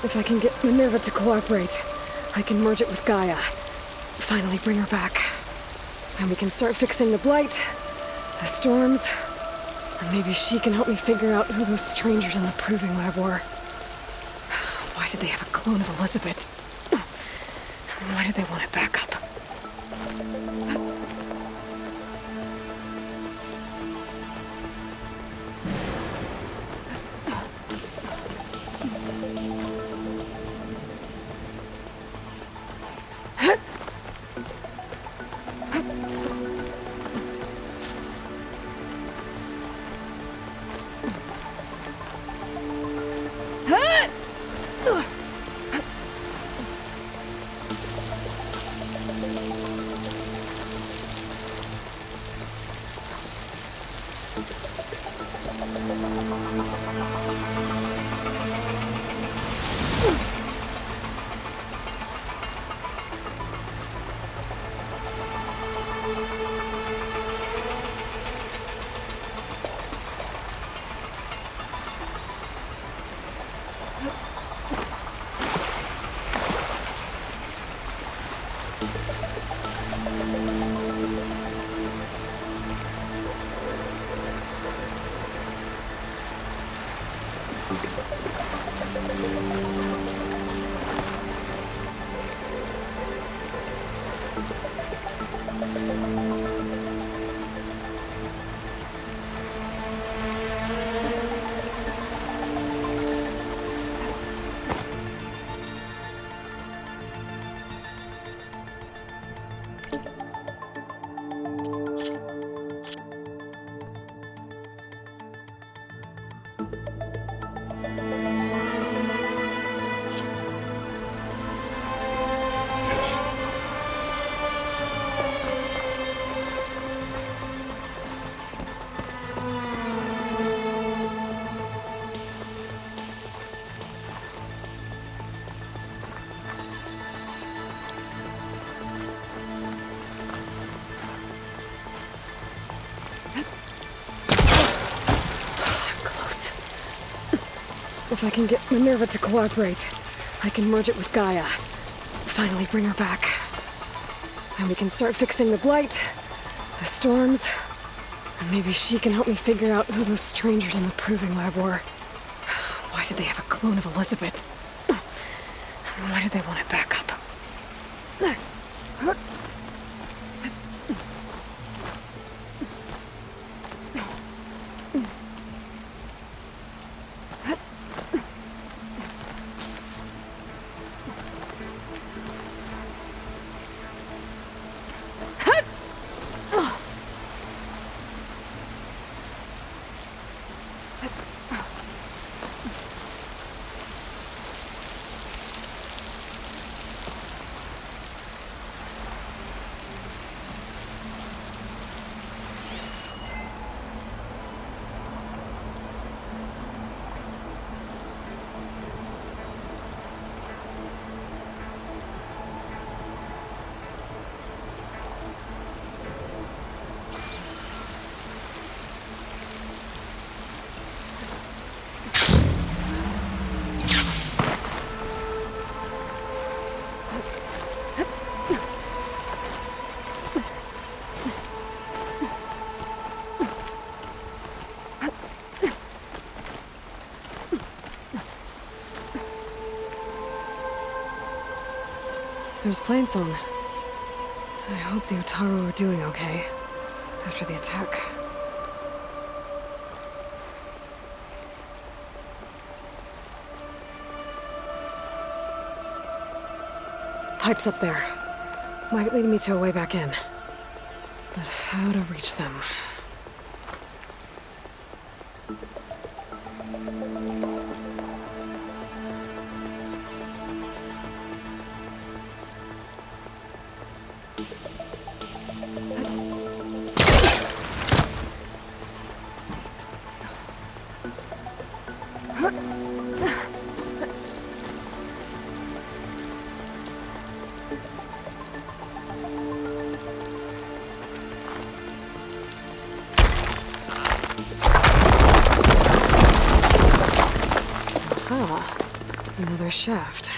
If I can get Minerva to cooperate, I can merge it with Gaia. Finally bring her back. And we can start fixing the blight, the storms, and maybe she can help me figure out who those strangers in the proving lab were. Why did they have a clone of Elizabeth? And why did they want it back up? If I can get Minerva to cooperate, I can merge it with Gaia. Finally bring her back. And we can start fixing the blight, the storms, and maybe she can help me figure out who those strangers in the proving lab were. Why did they have a clone of Elizabeth? And why did they want it back up? There's plainsong. I hope the Otaru are doing okay after the attack. Pipes up there. Might lead me to a way back in. But how to reach them? Another shaft.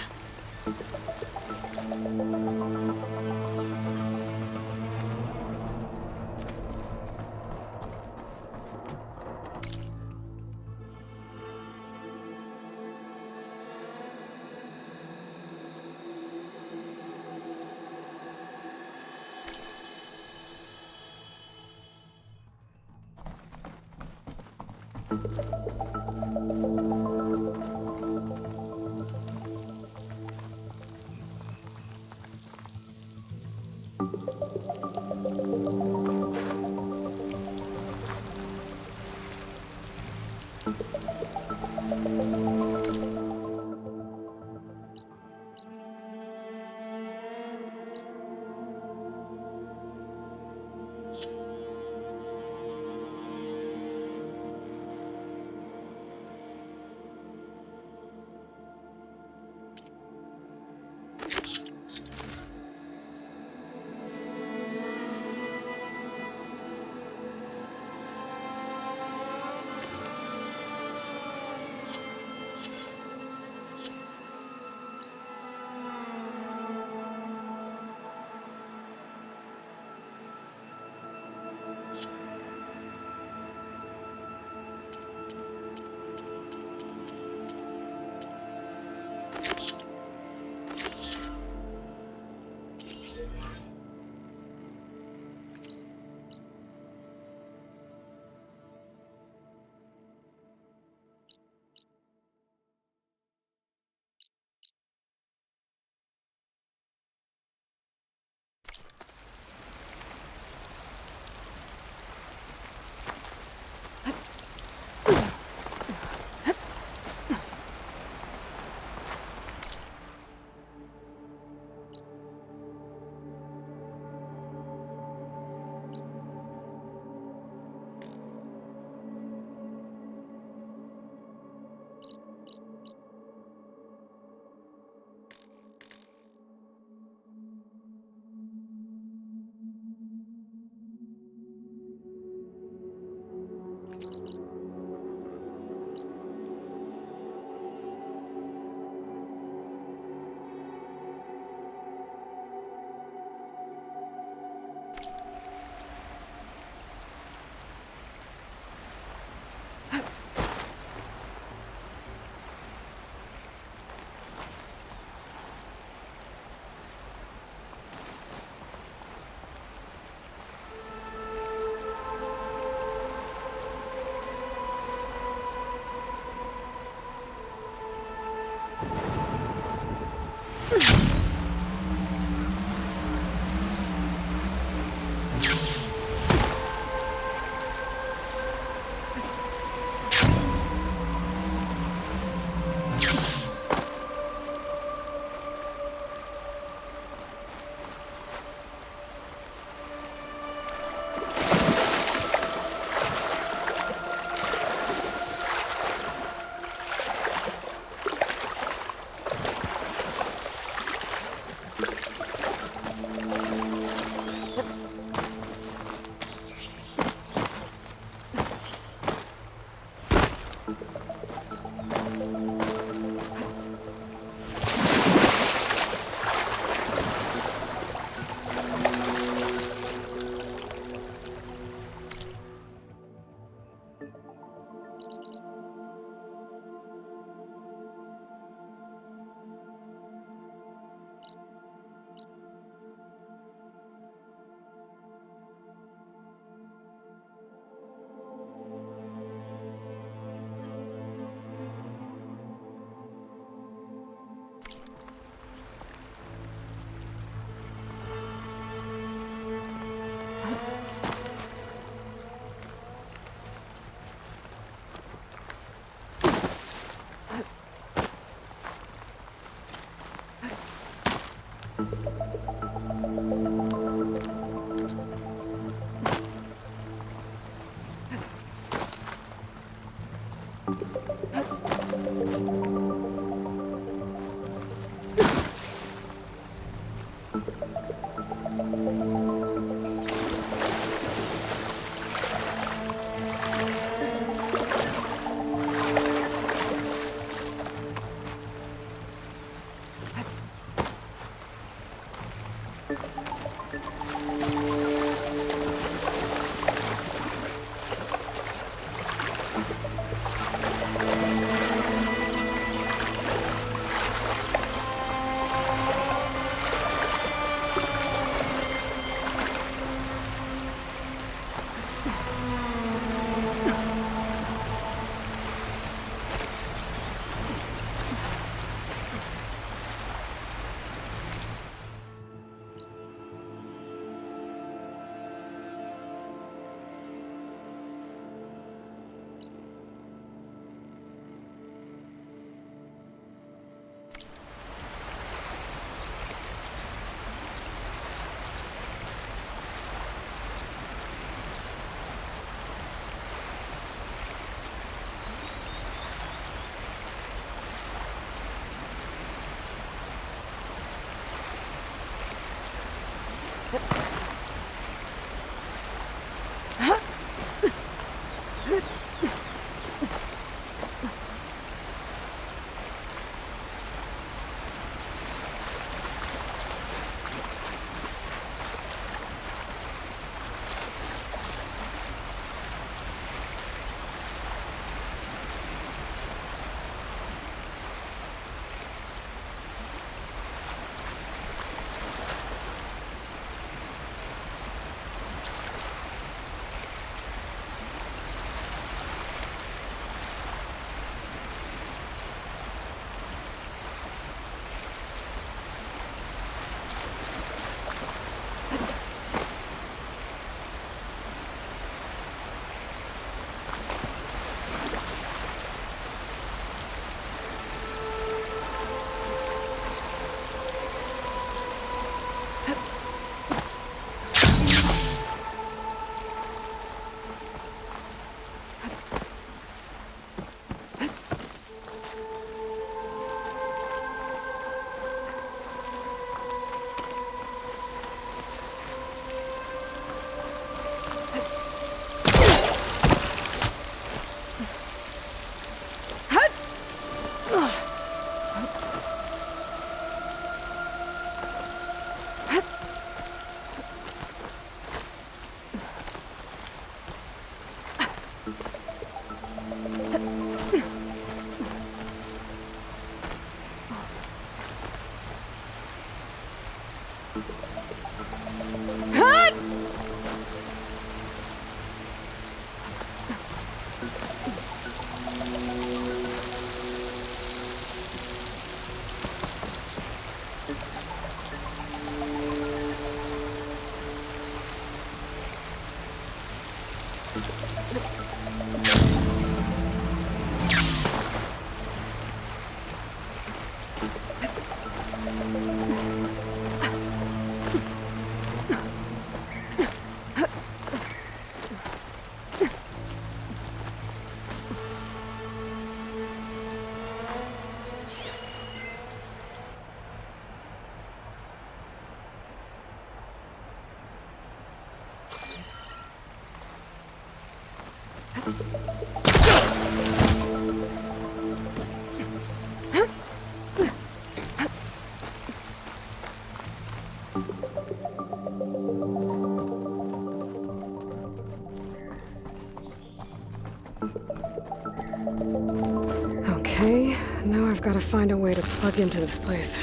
Okay, now I've got to find a way to plug into this place.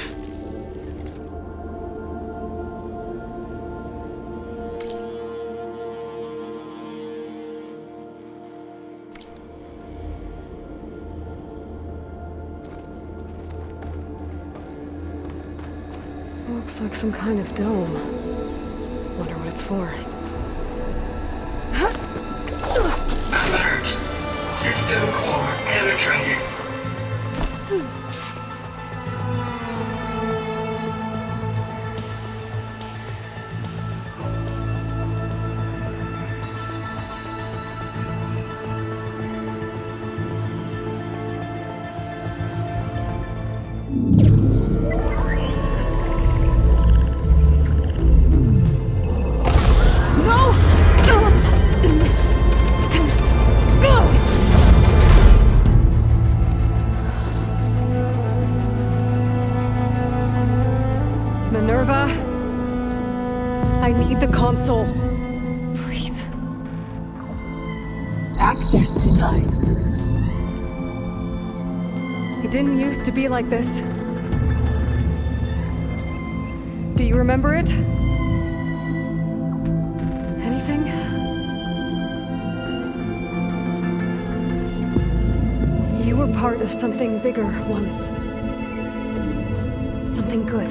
Looks like some kind of dome. Wonder what it's for. Alert. System core penetrated. didn't used to be like this. Do you remember it? Anything? You were part of something bigger once. Something good.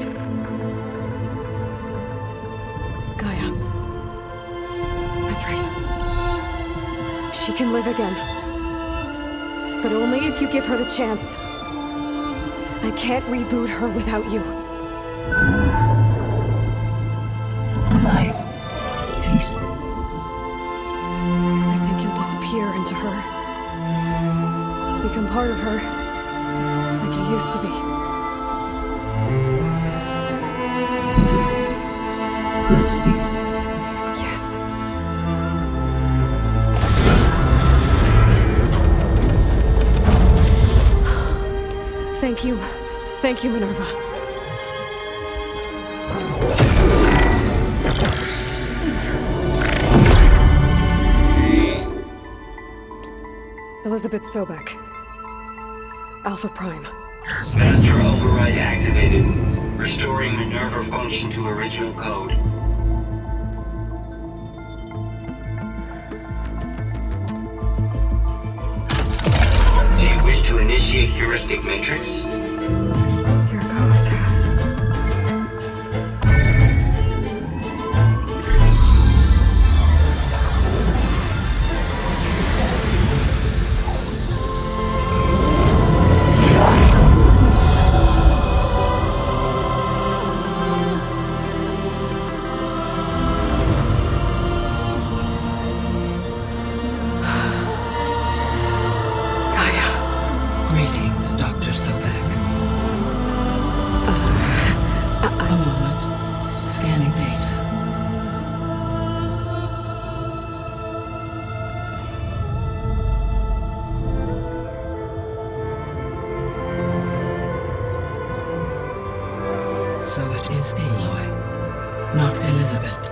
Gaia. That's right. She can live again. But only if you give her the chance. I can't reboot her without you. Life cease. I think you'll disappear into her. Become part of her, like you used to be. This is Yes. Thank you. Thank you, Minerva. Elizabeth Sobek. Alpha Prime. Master override activated. Restoring Minerva function to original code. Do you wish to initiate heuristic matrix? Here goes. greetings, Dr. Sobek. A moment. Scanning data. So it is Aloy, not Elizabeth.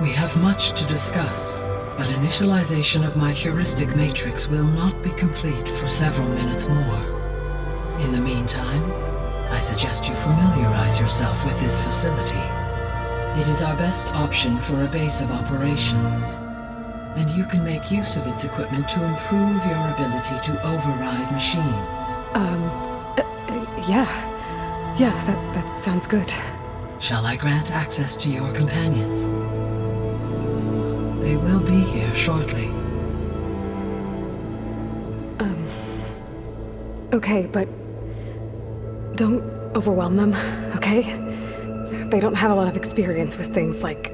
We have much to discuss, but initialization of my heuristic matrix will not be complete for several minutes more. In the meantime, I suggest you familiarize yourself with this facility. It is our best option for a base of operations, and you can make use of its equipment to improve your ability to override machines. Yeah, that sounds good. Shall I grant access to your companions? They will be here shortly. Okay, but don't overwhelm them, okay? They don't have a lot of experience with things like,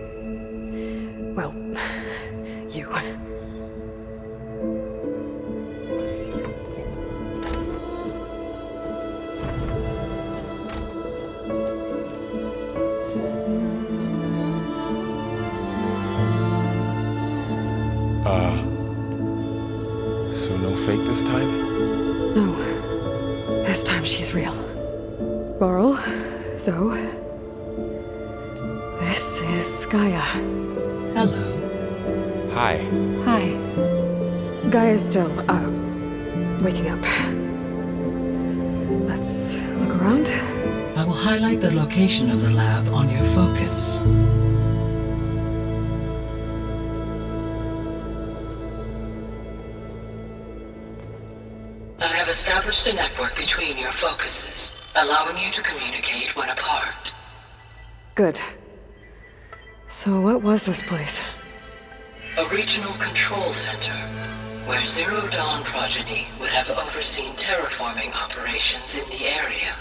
well, you. So no fake this time? No. This time she's real. Laurel, Zoe. This is Gaia. Hello. Hi. Hi. Gaia's still, waking up. Let's look around. I will highlight the location of the lab on your focus. I have established a network between your focuses, allowing you to communicate when apart. Good. So what was this place? A regional control center, where Zero Dawn progeny would have overseen terraforming operations in the area.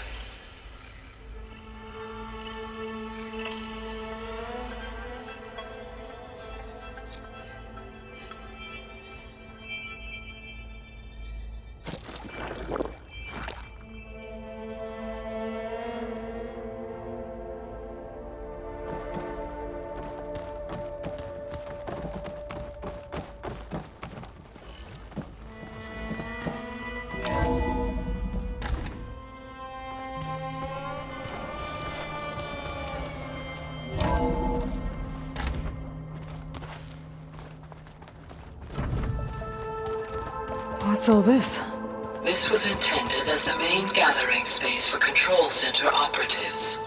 What's all this? This was intended as the main gathering space for Control Center operatives.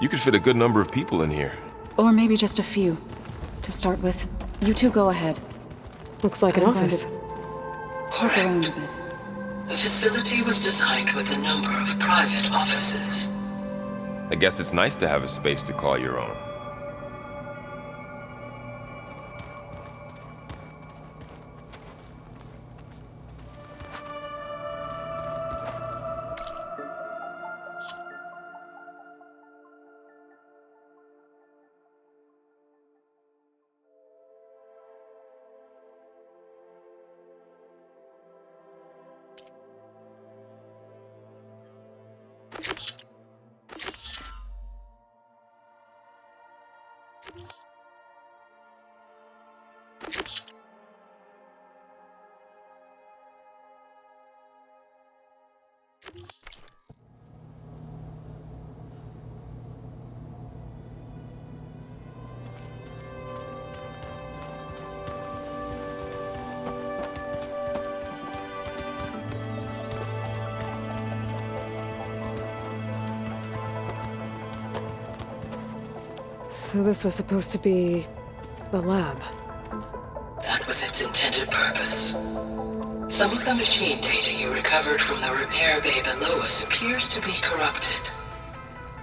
You could fit a good number of people in here. Or maybe just a few. To start with, you two go ahead. Looks like an I'm going office. to poke around a Correct. bit. The facility was designed with a number of private offices. I guess it's nice to have a space to call your own. So this was supposed to be the lab. That was its intended purpose. Some of the machine data you recovered from the repair bay below us appears to be corrupted.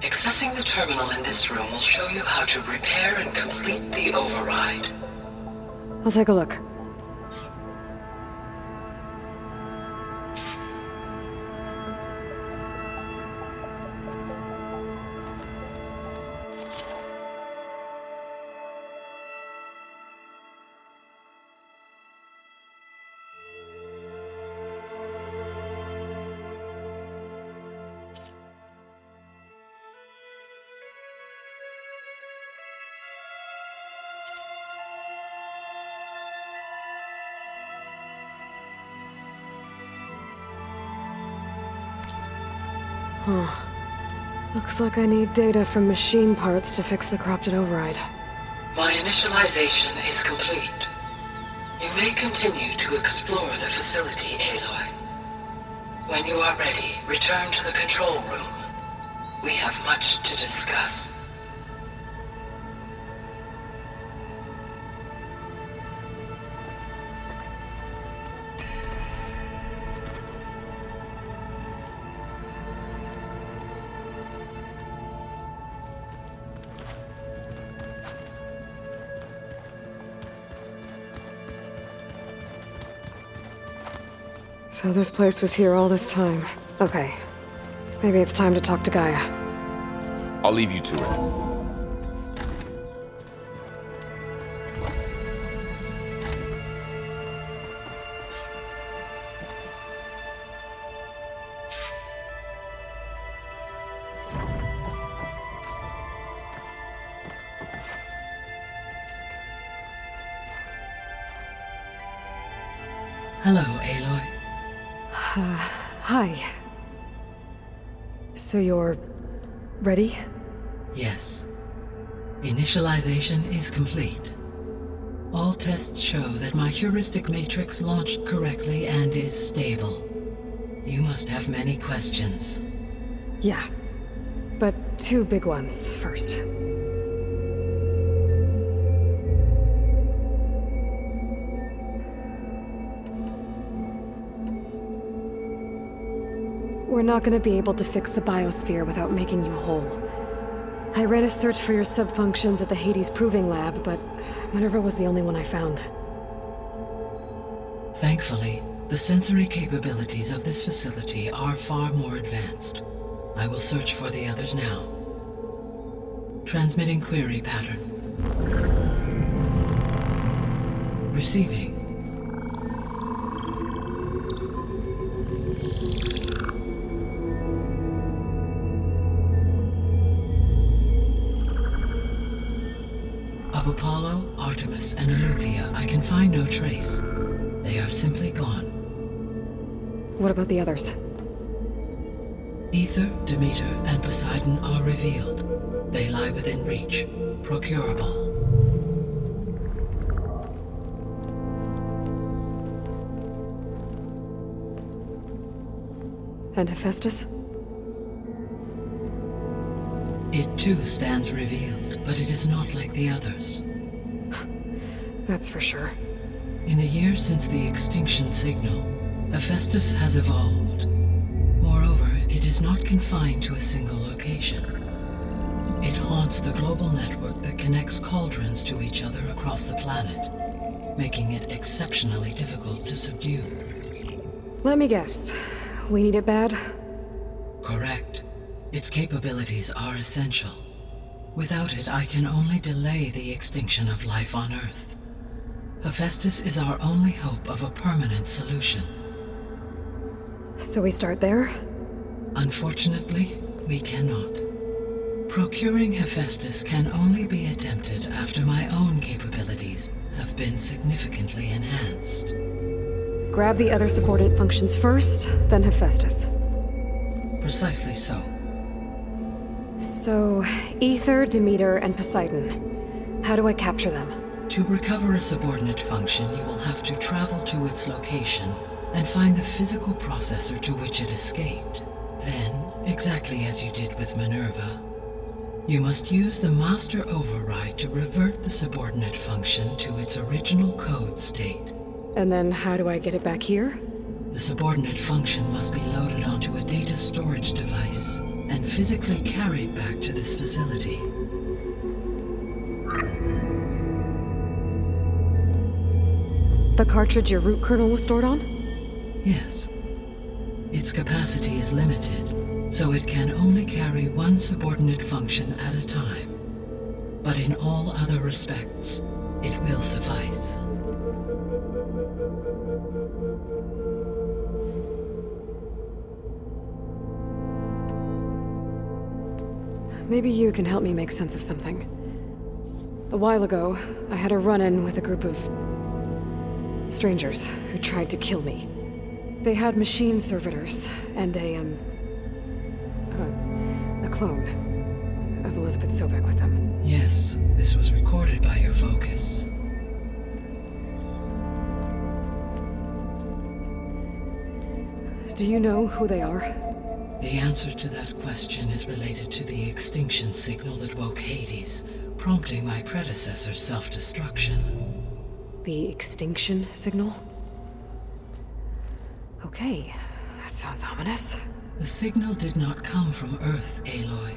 Accessing the terminal in this room will show you how to repair and complete the override. I'll take a look. Huh. Looks like I need data from machine parts to fix the corrupted override. My initialization is complete. You may continue to explore the facility, Aloy. When you are ready, return to the control room. We have much to discuss. So this place was here all this time. Okay. Maybe it's time to talk to Gaia. I'll leave you to it. Hello, Aloy. Hi. So you're ready? Yes. Initialization is complete. All tests show that my heuristic matrix launched correctly and is stable. You must have many questions. Yeah. But two big ones first. We're not gonna be able to fix the biosphere without making you whole. I ran a search for your subfunctions at the Hades Proving Lab, but Minerva was the only one I found. Thankfully, the sensory capabilities of this facility are far more advanced. I will search for the others now. Transmitting query pattern. Receiving. Of Apollo, Artemis, and Eleuthia, I can find no trace. They are simply gone. What about the others? Ether, Demeter, and Poseidon are revealed. They lie within reach, procurable. And Hephaestus? It too stands revealed, but it is not like the others. That's for sure. In the years since the extinction signal, Hephaestus has evolved. Moreover, it is not confined to a single location. It haunts the global network that connects cauldrons to each other across the planet, making it exceptionally difficult to subdue. Let me guess. We need it bad? Correct. Its capabilities are essential. Without it, I can only delay the extinction of life on Earth. Hephaestus is our only hope of a permanent solution. So we start there? Unfortunately, we cannot. Procuring Hephaestus can only be attempted after my own capabilities have been significantly enhanced. Grab the other subordinate functions first, then Hephaestus. Precisely so. So, Ether, Demeter, and Poseidon. How do I capture them? To recover a subordinate function, you will have to travel to its location and find the physical processor to which it escaped. Then, exactly as you did with Minerva, you must use the master override to revert the subordinate function to its original code state. And then how do I get it back here? The subordinate function must be loaded onto a data storage device and physically carried back to this facility. The cartridge your root kernel was stored on? Yes. Its capacity is limited, so it can only carry one subordinate function at a time. But in all other respects, it will suffice. Maybe you can help me make sense of something. A while ago, I had a run-in with a group of strangers who tried to kill me. They had machine servitors and a clone of Elizabeth Sobek with them. Yes, this was recorded by your focus. Do you know who they are? The answer to that question is related to the extinction signal that woke Hades, prompting my predecessor's self-destruction. The extinction signal? Okay, that sounds ominous. The signal did not come from Earth, Aloy.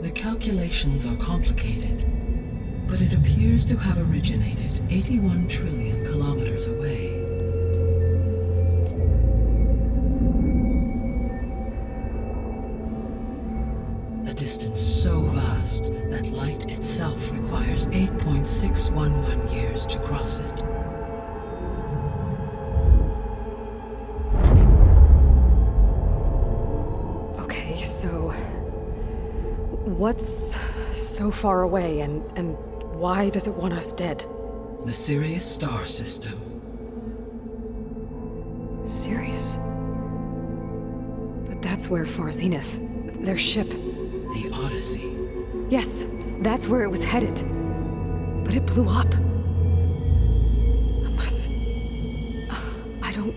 The calculations are complicated, but it appears to have originated 81 trillion kilometers away. A distance so vast that light itself requires 8.611 years to cross it. Okay, so what's so far away and why does it want us dead? The Sirius star system. Sirius? But that's where Far Zenith, their ship. The Odyssey. Yes, that's where it was headed. But it blew up. Unless... I don't...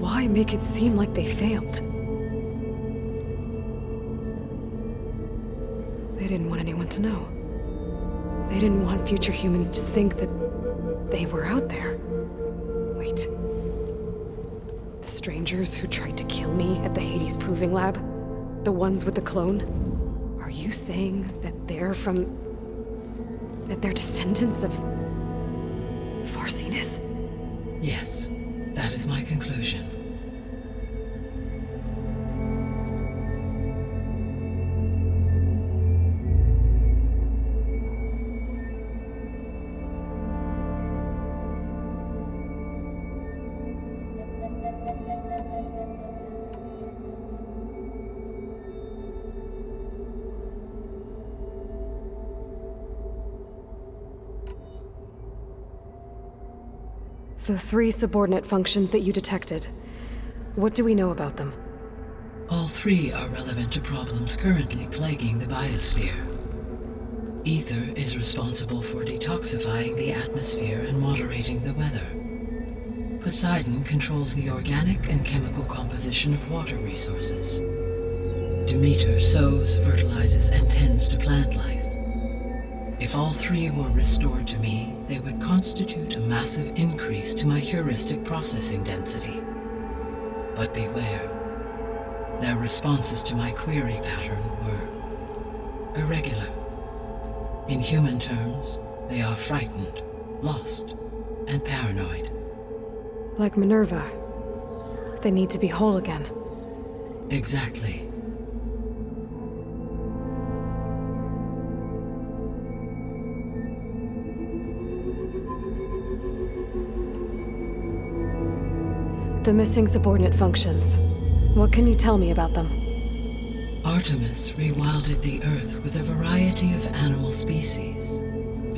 Why make it seem like they failed? They didn't want anyone to know. They didn't want future humans to think that they were out there. Wait. The strangers who tried to kill me at the Hades Proving Lab? The ones with the clone? Are you saying that they're from... that they're descendants of... Far Zenith? Yes, that is my conclusion. The 3 subordinate functions that you detected. What do we know about them? All 3 are relevant to problems currently plaguing the biosphere. Ether is responsible for detoxifying the atmosphere and moderating the weather. Poseidon controls the organic and chemical composition of water resources. Demeter sows, fertilizes, and tends to plant life. If all three were restored to me, they would constitute a massive increase to my heuristic processing density. But beware. Their responses to my query pattern were irregular. In human terms, they are frightened, lost, and paranoid. Like Minerva. They need to be whole again. Exactly. The missing subordinate functions. What can you tell me about them? Artemis rewilded the Earth with a variety of animal species.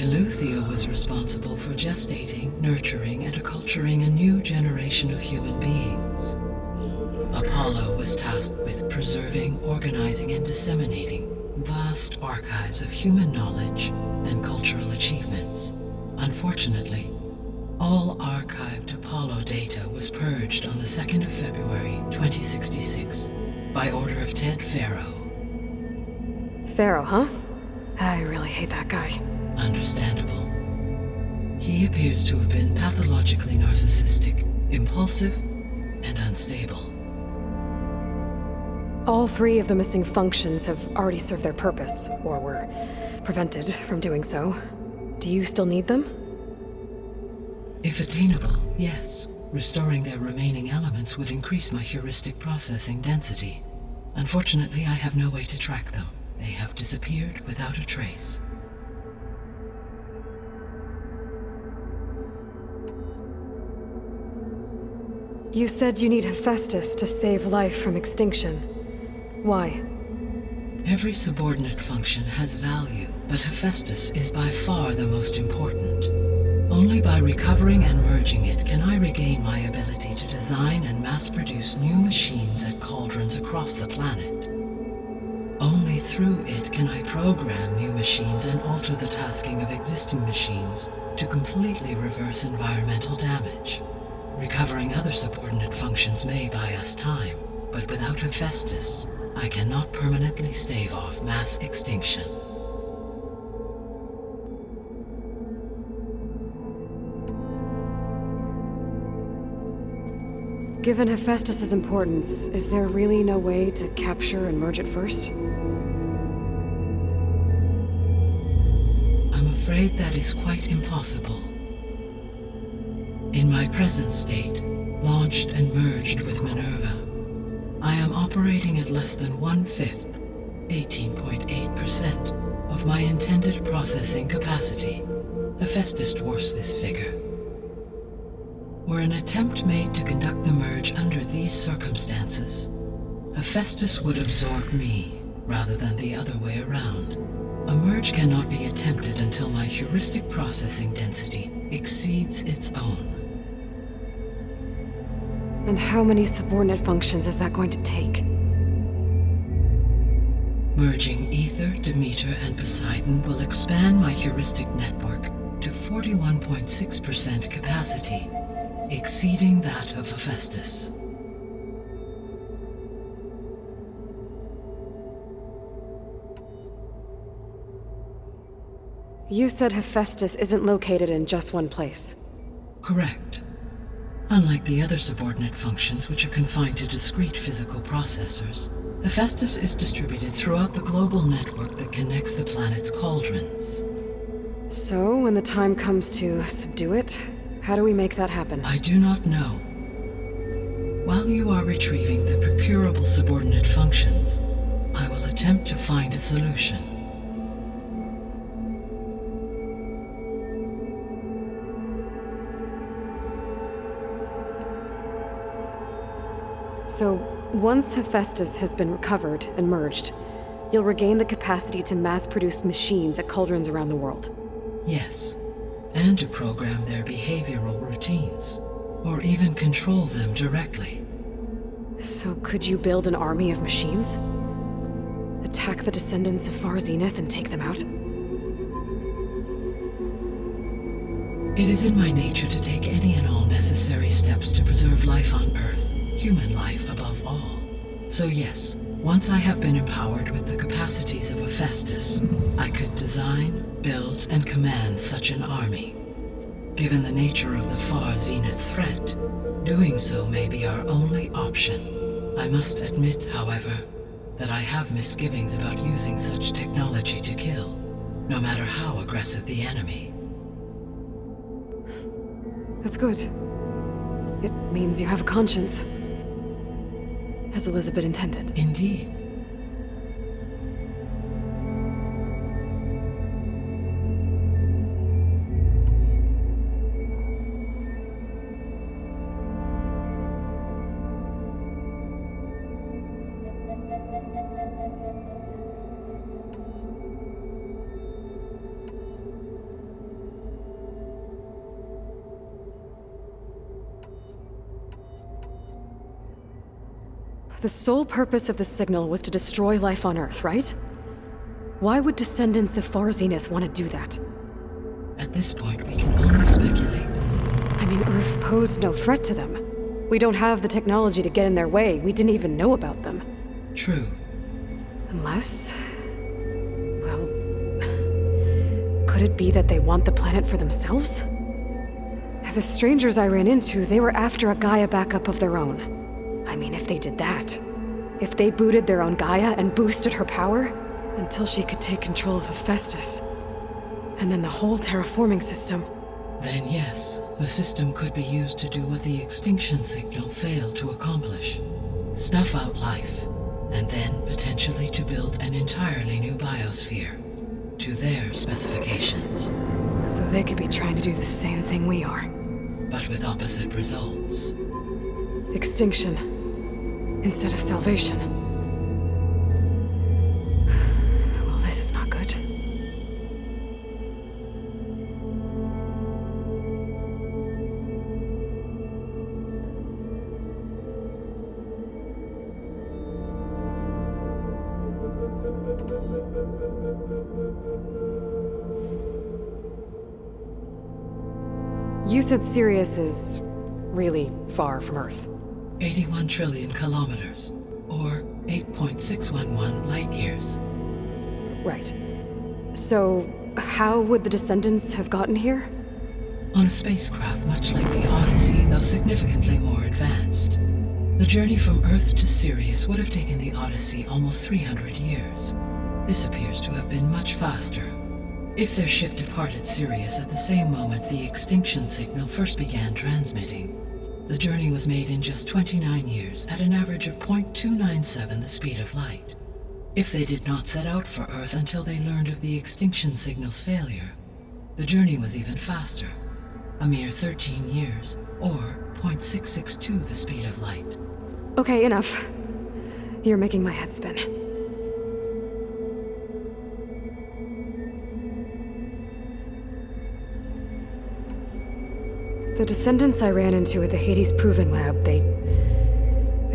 Eleuthia was responsible for gestating, nurturing, and acculturating a new generation of human beings. Apollo was tasked with preserving, organizing, and disseminating vast archives of human knowledge and cultural achievements. Unfortunately, all archived Apollo data was purged on the 2nd of February, 2066, by order of Ted Farrow. Pharaoh, huh? I really hate that guy. Understandable. He appears to have been pathologically narcissistic, impulsive, and unstable. All three of the missing functions have already served their purpose, or were prevented from doing so. Do you still need them? If attainable, yes. Restoring their remaining elements would increase my heuristic processing density. Unfortunately, I have no way to track them. They have disappeared without a trace. You said you need Hephaestus to save life from extinction. Why? Every subordinate function has value, but Hephaestus is by far the most important. Only by recovering and merging it can I regain my ability to design and mass-produce new machines at cauldrons across the planet. Only through it can I program new machines and alter the tasking of existing machines to completely reverse environmental damage. Recovering other subordinate functions may buy us time, but without Hephaestus, I cannot permanently stave off mass extinction. Given Hephaestus's importance, is there really no way to capture and merge it first? I'm afraid that is quite impossible. In my present state, launched and merged with Minerva, I am operating at less than 1/5, 18.8%, of my intended processing capacity. Hephaestus dwarfs this figure. Were an attempt made to conduct the merge under these circumstances, Hephaestus would absorb me, rather than the other way around. A merge cannot be attempted until my heuristic processing density exceeds its own. And how many subordinate functions is that going to take? Merging Ether, Demeter, and Poseidon will expand my heuristic network to 41.6% capacity, exceeding that of Hephaestus. You said Hephaestus isn't located in just one place. Correct. Unlike the other subordinate functions, which are confined to discrete physical processors, Hephaestus is distributed throughout the global network that connects the planet's cauldrons. So, when the time comes to subdue it, how do we make that happen? I do not know. While you are retrieving the procurable subordinate functions, I will attempt to find a solution. So, once Hephaestus has been recovered and merged, you'll regain the capacity to mass-produce machines at cauldrons around the world. Yes, and to program their behavioral routines, or even control them directly. So could you build an army of machines? Attack the descendants of Far Zenith and take them out? It is in my nature to take any and all necessary steps to preserve life on Earth, human life above all. So yes, once I have been empowered with the capacities of a Festus, I could design, build, and command such an army. Given the nature of the far zenith threat, doing so may be our only option. I must admit, however, that I have misgivings about using such technology to kill, no matter how aggressive the enemy. That's good. It means you have a conscience. As Elizabeth intended. Indeed. The sole purpose of the signal was to destroy life on Earth, right? Why would descendants of Far Zenith want to do that? At this point, we can only speculate. I mean, Earth posed no threat to them. We don't have the technology to get in their way. We didn't even know about them. True. Unless... well... could it be that they want the planet for themselves? The strangers I ran into, they were after a Gaia backup of their own. I mean, if they did that, if they booted their own Gaia and boosted her power, until she could take control of Hephaestus, and then the whole terraforming system. Then yes, the system could be used to do what the extinction signal failed to accomplish. Snuff out life, and then potentially to build an entirely new biosphere, to their specifications. So they could be trying to do the same thing we are. But with opposite results. Extinction. Instead of salvation. Well, this is not good. You said Sirius is really far from Earth. 81 trillion kilometers, or 8.611 light years. Right. So, how would the descendants have gotten here? On a spacecraft much like the Odyssey, though significantly more advanced. The journey from Earth to Sirius would have taken the Odyssey almost 300 years. This appears to have been much faster. If their ship departed Sirius at the same moment the extinction signal first began transmitting, the journey was made in just 29 years at an average of 0.297 the speed of light. If they did not set out for Earth until they learned of the extinction signal's failure, the journey was even faster, a mere 13 years, or 0.662 the speed of light. Okay, enough. You're making my head spin. The descendants I ran into at the Hades Proving Lab, they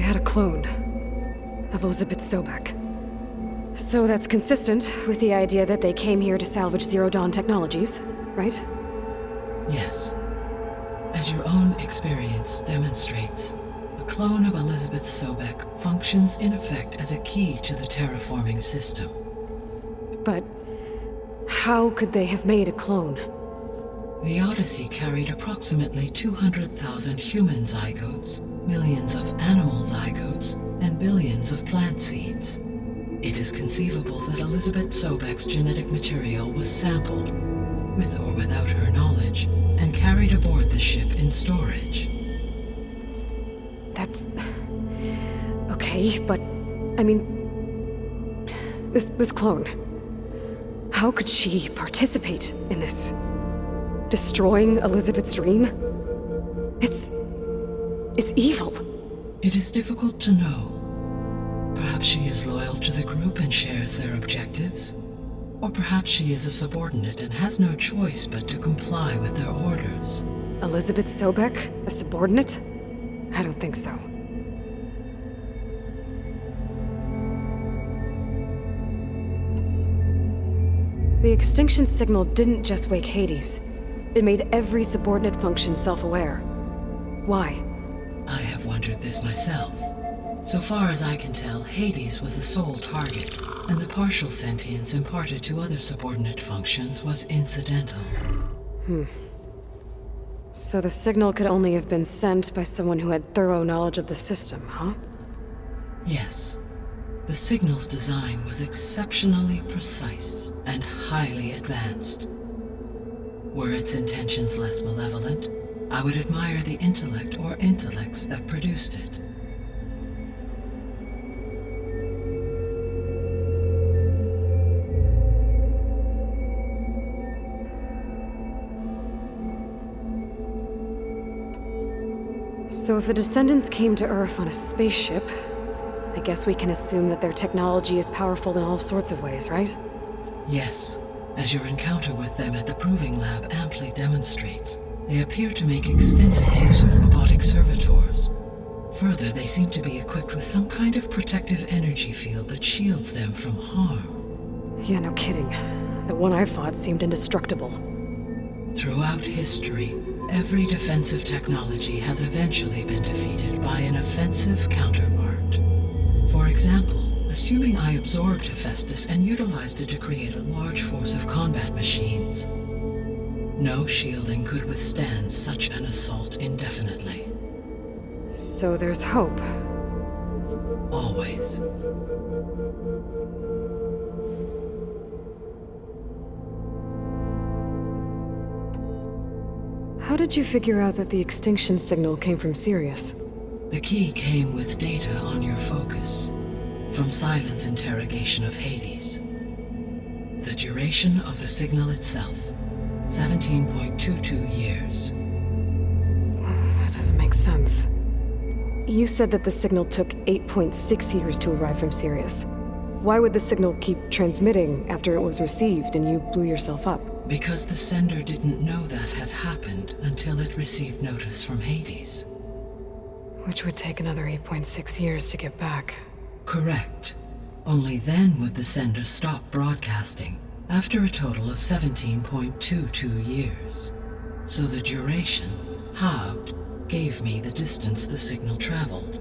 had a clone of Elizabeth Sobek. So that's consistent with the idea that they came here to salvage Zero Dawn technologies, right? Yes. As your own experience demonstrates, a clone of Elizabeth Sobek functions in effect as a key to the terraforming system. But how could they have made a clone? The Odyssey carried approximately 200,000 human zygotes, millions of animal zygotes, and billions of plant seeds. It is conceivable that Elizabeth Sobek's genetic material was sampled, with or without her knowledge, and carried aboard the ship in storage. That's... okay, but... I mean... This clone... how could she participate in this? Destroying Elizabeth's dream? It's evil. It is difficult to know. Perhaps she is loyal to the group and shares their objectives. Or perhaps she is a subordinate and has no choice but to comply with their orders. Elizabeth Sobek? A subordinate? I don't think so. The extinction signal didn't just wake Hades. It made every subordinate function self-aware. Why? I have wondered this myself. So far as I can tell, Hades was the sole target, and the partial sentience imparted to other subordinate functions was incidental. So the signal could only have been sent by someone who had thorough knowledge of the system, huh? Yes. The signal's design was exceptionally precise and highly advanced. Were its intentions less malevolent, I would admire the intellect or intellects that produced it. So if the descendants came to Earth on a spaceship, I guess we can assume that their technology is powerful in all sorts of ways, right? Yes. As your encounter with them at the Proving Lab amply demonstrates, they appear to make extensive use of robotic servitors. Further, they seem to be equipped with some kind of protective energy field that shields them from harm. Yeah, no kidding. The one I fought seemed indestructible. Throughout history, every defensive technology has eventually been defeated by an offensive counterpart. For example, assuming I absorbed Hephaestus and utilized it to create a large force of combat machines. No shielding could withstand such an assault indefinitely. So there's hope. Always. How did you figure out that the extinction signal came from Sirius? The key came with data on your focus, from Silent's interrogation of Hades. The duration of the signal itself, 17.22 years. That doesn't make sense. You said that the signal took 8.6 years to arrive from Sirius. Why would the signal keep transmitting after it was received and you blew yourself up? Because the sender didn't know that had happened until it received notice from Hades. Which would take another 8.6 years to get back. Correct. Only then would the sender stop broadcasting, after a total of 17.22 years. So the duration, halved, gave me the distance the signal traveled.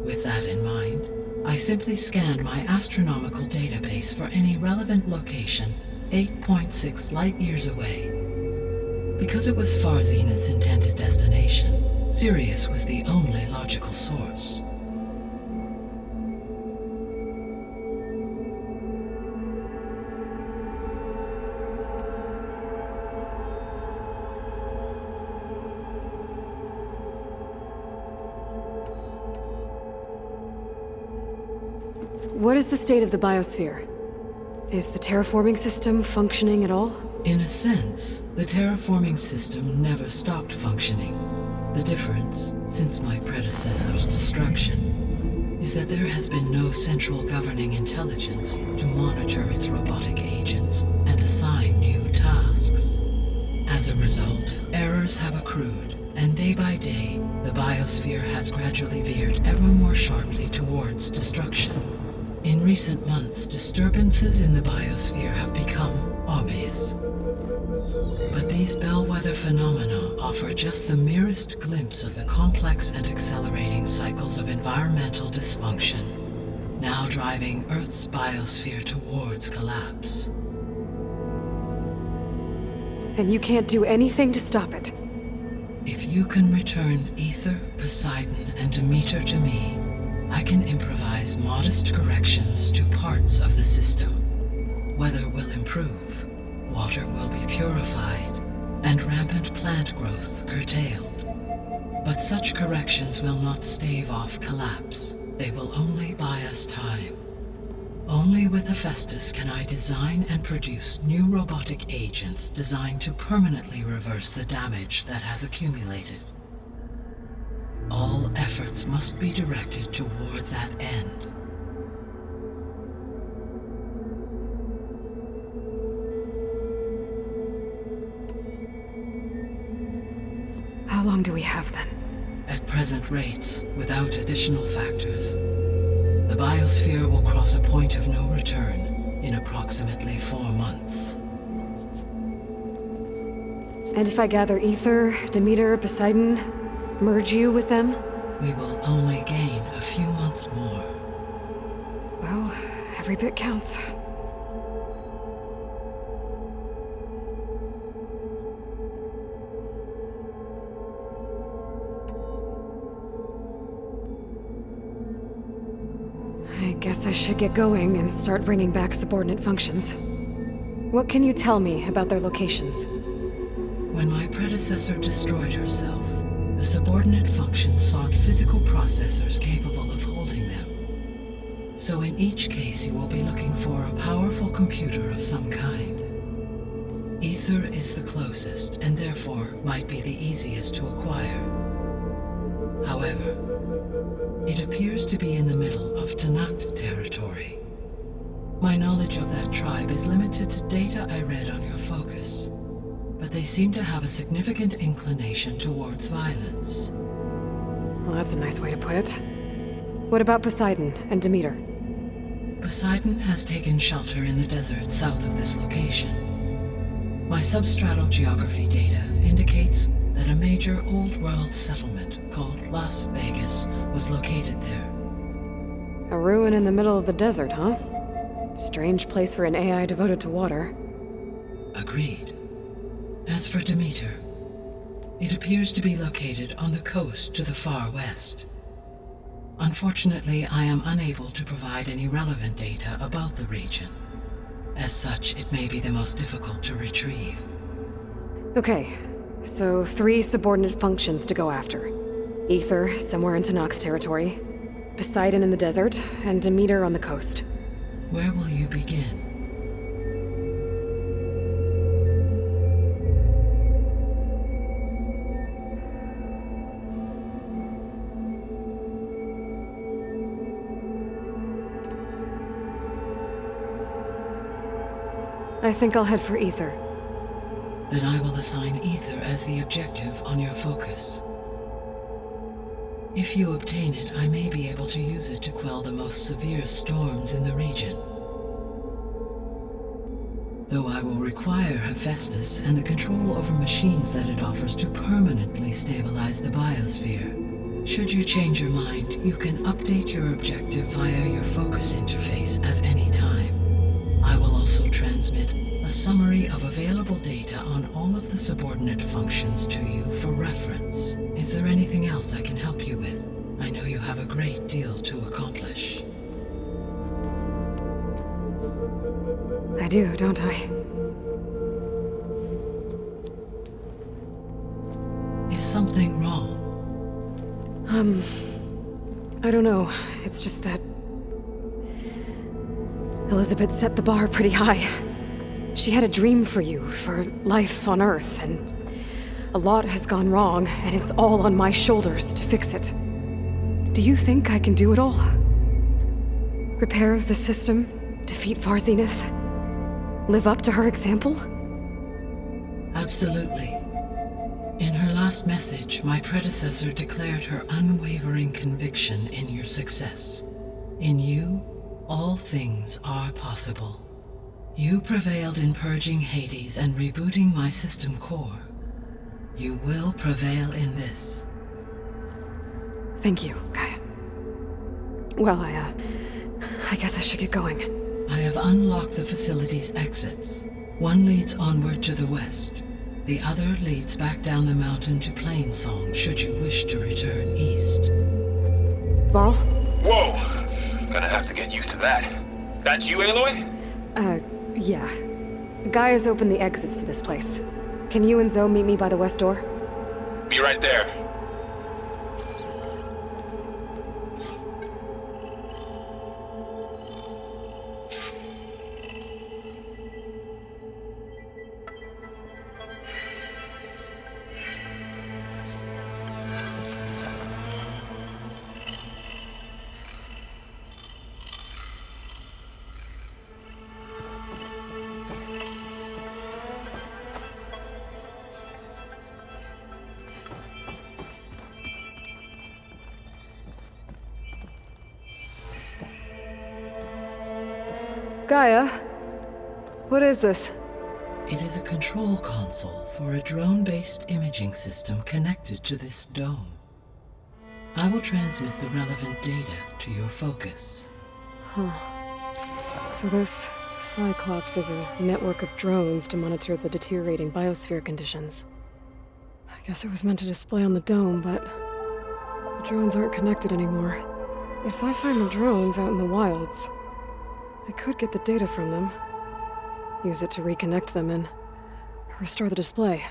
With that in mind, I simply scanned my astronomical database for any relevant location 8.6 light-years away. Because it was far Zenith's intended destination, Sirius was the only logical source. What is the state of the biosphere? Is the terraforming system functioning at all? In a sense, the terraforming system never stopped functioning. The difference, since my predecessor's destruction, is that there has been no central governing intelligence to monitor its robotic agents and assign new tasks. As a result, errors have accrued, and day by day, the biosphere has gradually veered ever more sharply towards destruction. In recent months, disturbances in the biosphere have become obvious. But these bellwether phenomena offer just the merest glimpse of the complex and accelerating cycles of environmental dysfunction, now driving Earth's biosphere towards collapse. And you can't do anything to stop it? If you can return Ether, Poseidon, and Demeter to me, I can improvise modest corrections to parts of the system. Weather will improve, water will be purified, and rampant plant growth curtailed. But such corrections will not stave off collapse. They will only buy us time. Only with Hephaestus can I design and produce new robotic agents designed to permanently reverse the damage that has accumulated. All efforts must be directed toward that end. How long do we have then? At present rates, without additional factors, the biosphere will cross a point of no return in approximately 4 months. And if I gather Ether, Demeter, Poseidon, merge you with them? We will only gain a few months more. Well, every bit counts. I guess I should get going and start bringing back subordinate functions. What can you tell me about their locations? When my predecessor destroyed herself, the subordinate functions sought physical processors capable of holding them. So in each case you will be looking for a powerful computer of some kind. Ether is the closest, and therefore might be the easiest to acquire. However, it appears to be in the middle of Tanakh territory. My knowledge of that tribe is limited to data I read on your focus, but they seem to have a significant inclination towards violence. Well, that's a nice way to put it. What about Poseidon and Demeter? Poseidon has taken shelter in the desert south of this location. My substratal geography data indicates that a major old-world settlement called Las Vegas was located there. A ruin in the middle of the desert, huh? Strange place for an AI devoted to water. Agreed. As for Demeter, it appears to be located on the coast to the far west. Unfortunately, I am unable to provide any relevant data about the region. As such, it may be the most difficult to retrieve. Okay, so 3 subordinate functions to go after. Ether, somewhere in Tanakh territory. Poseidon in the desert, and Demeter on the coast. Where will you begin? I think I'll head for Ether. Then I will assign Ether as the objective on your focus. If you obtain it, I may be able to use it to quell the most severe storms in the region. Though I will require Hephaestus and the control over machines that it offers to permanently stabilize the biosphere. Should you change your mind, you can update your objective via your focus interface at any time. I will also transmit a summary of available data on all of the subordinate functions to you for reference. Is there anything else I can help you with? I know you have a great deal to accomplish. I do, don't I? Is something wrong? I don't know. It's just that Elizabeth set the bar pretty high. She had a dream for you, for life on Earth, and a lot has gone wrong, and it's all on my shoulders to fix it. Do you think I can do it all? Repair the system, defeat Varzenith, live up to her example? Absolutely. In her last message, my predecessor declared her unwavering conviction in your success. In you, all things are possible. You prevailed in purging Hades and rebooting my system core. You will prevail in this. Thank you, Gaia. Well, I guess I should get going. I have unlocked the facility's exits. One leads onward to the west. The other leads back down the mountain to Plainsong, should you wish to return east. Varl? Whoa! Gonna have to get used to that. That's you, Aloy? Yeah. Gaia's opened the exits to this place. Can you and Zoe meet me by the west door? Be right there. Gaia? What is this? It is a control console for a drone-based imaging system connected to this dome. I will transmit the relevant data to your focus. So this Cyclops is a network of drones to monitor the deteriorating biosphere conditions. I guess it was meant to display on the dome, but the drones aren't connected anymore. If I find the drones out in the wilds, I could get the data from them, use it to reconnect them, and restore the display.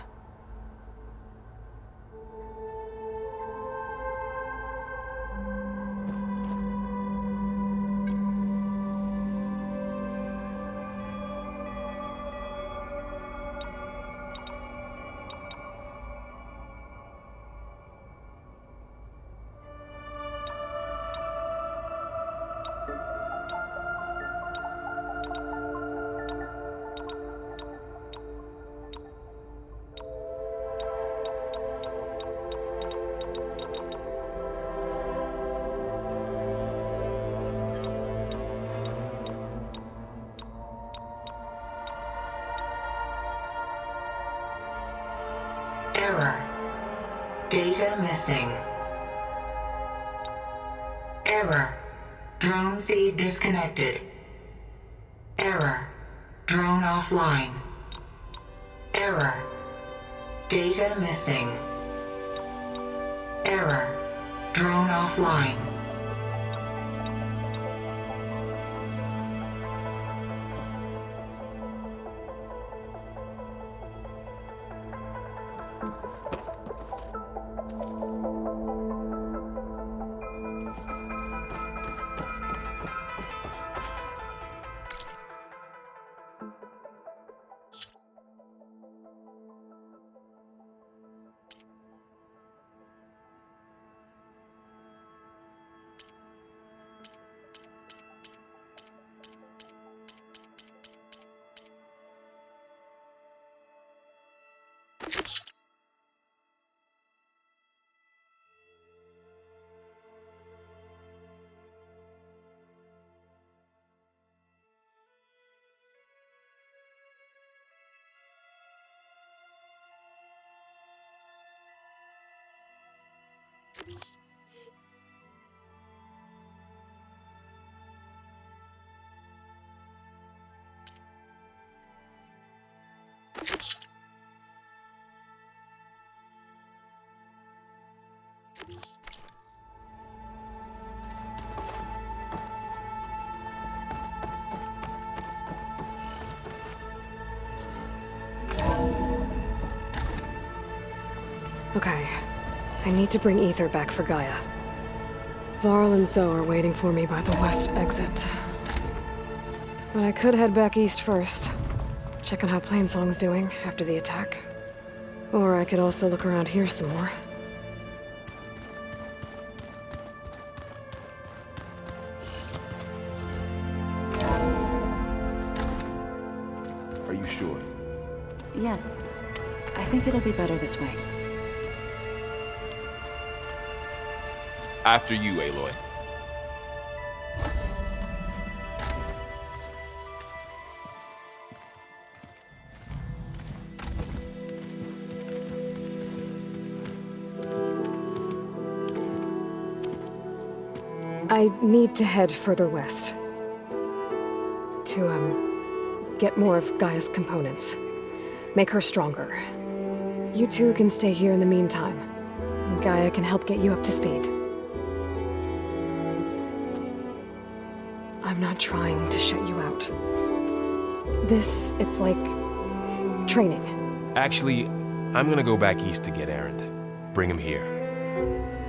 Error. Data missing. Error. Drone feed disconnected. Error. Drone offline. Error. Data missing. Error. Drone offline. Okay. I need to bring Ether back for Gaia. Varl and Zoe are waiting for me by the west exit. But I could head back east first. Check on how Plainsong's doing after the attack. Or I could also look around here some more. Are you sure? Yes. I think it'll be better this way. After you, Aloy. I need to head further west. To, get more of Gaia's components. Make her stronger. You two can stay here in the meantime. Gaia can help get you up to speed. I'm not trying to shut you out. It's like training. Actually, I'm gonna go back east to get Erend. Bring him here.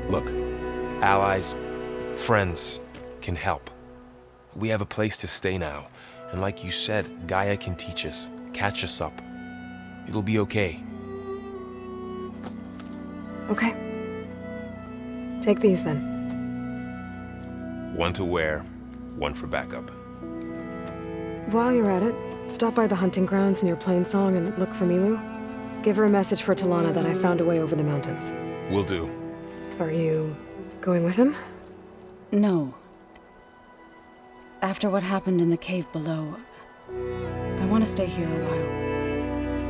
Look, allies, friends can help. We have a place to stay now, and like you said, Gaia can teach us, catch us up. It'll be okay. Okay. Take these then. One to wear, one for backup. While you're at it, stop by the hunting grounds near Plainsong and look for Milu. Give her a message for Talana that I found a way over the mountains. Will do. Are you going with him? No. After what happened in the cave below, I want to stay here a while.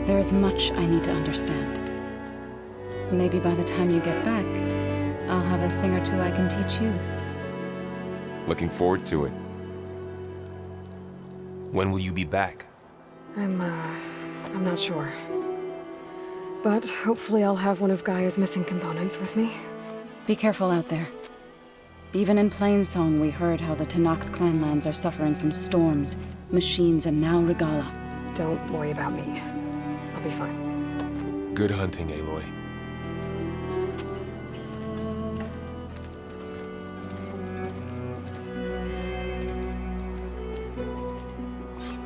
There is much I need to understand. Maybe by the time you get back, I'll have a thing or two I can teach you. Looking forward to it. When will you be back? I'm not sure. But hopefully I'll have one of Gaia's missing components with me. Be careful out there. Even in Plainsong, we heard how the Tenakth clanlands are suffering from storms, machines, and now Regala. Don't worry about me. I'll be fine. Good hunting, Aloy.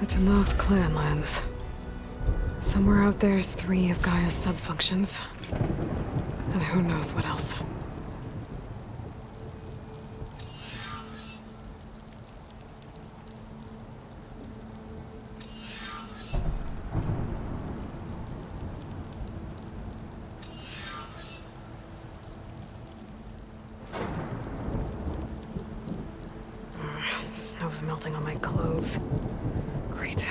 The Tenakth clanlands. Somewhere out there's 3 of Gaia's subfunctions. And who knows what else. Snow's melting on my clothes. Great.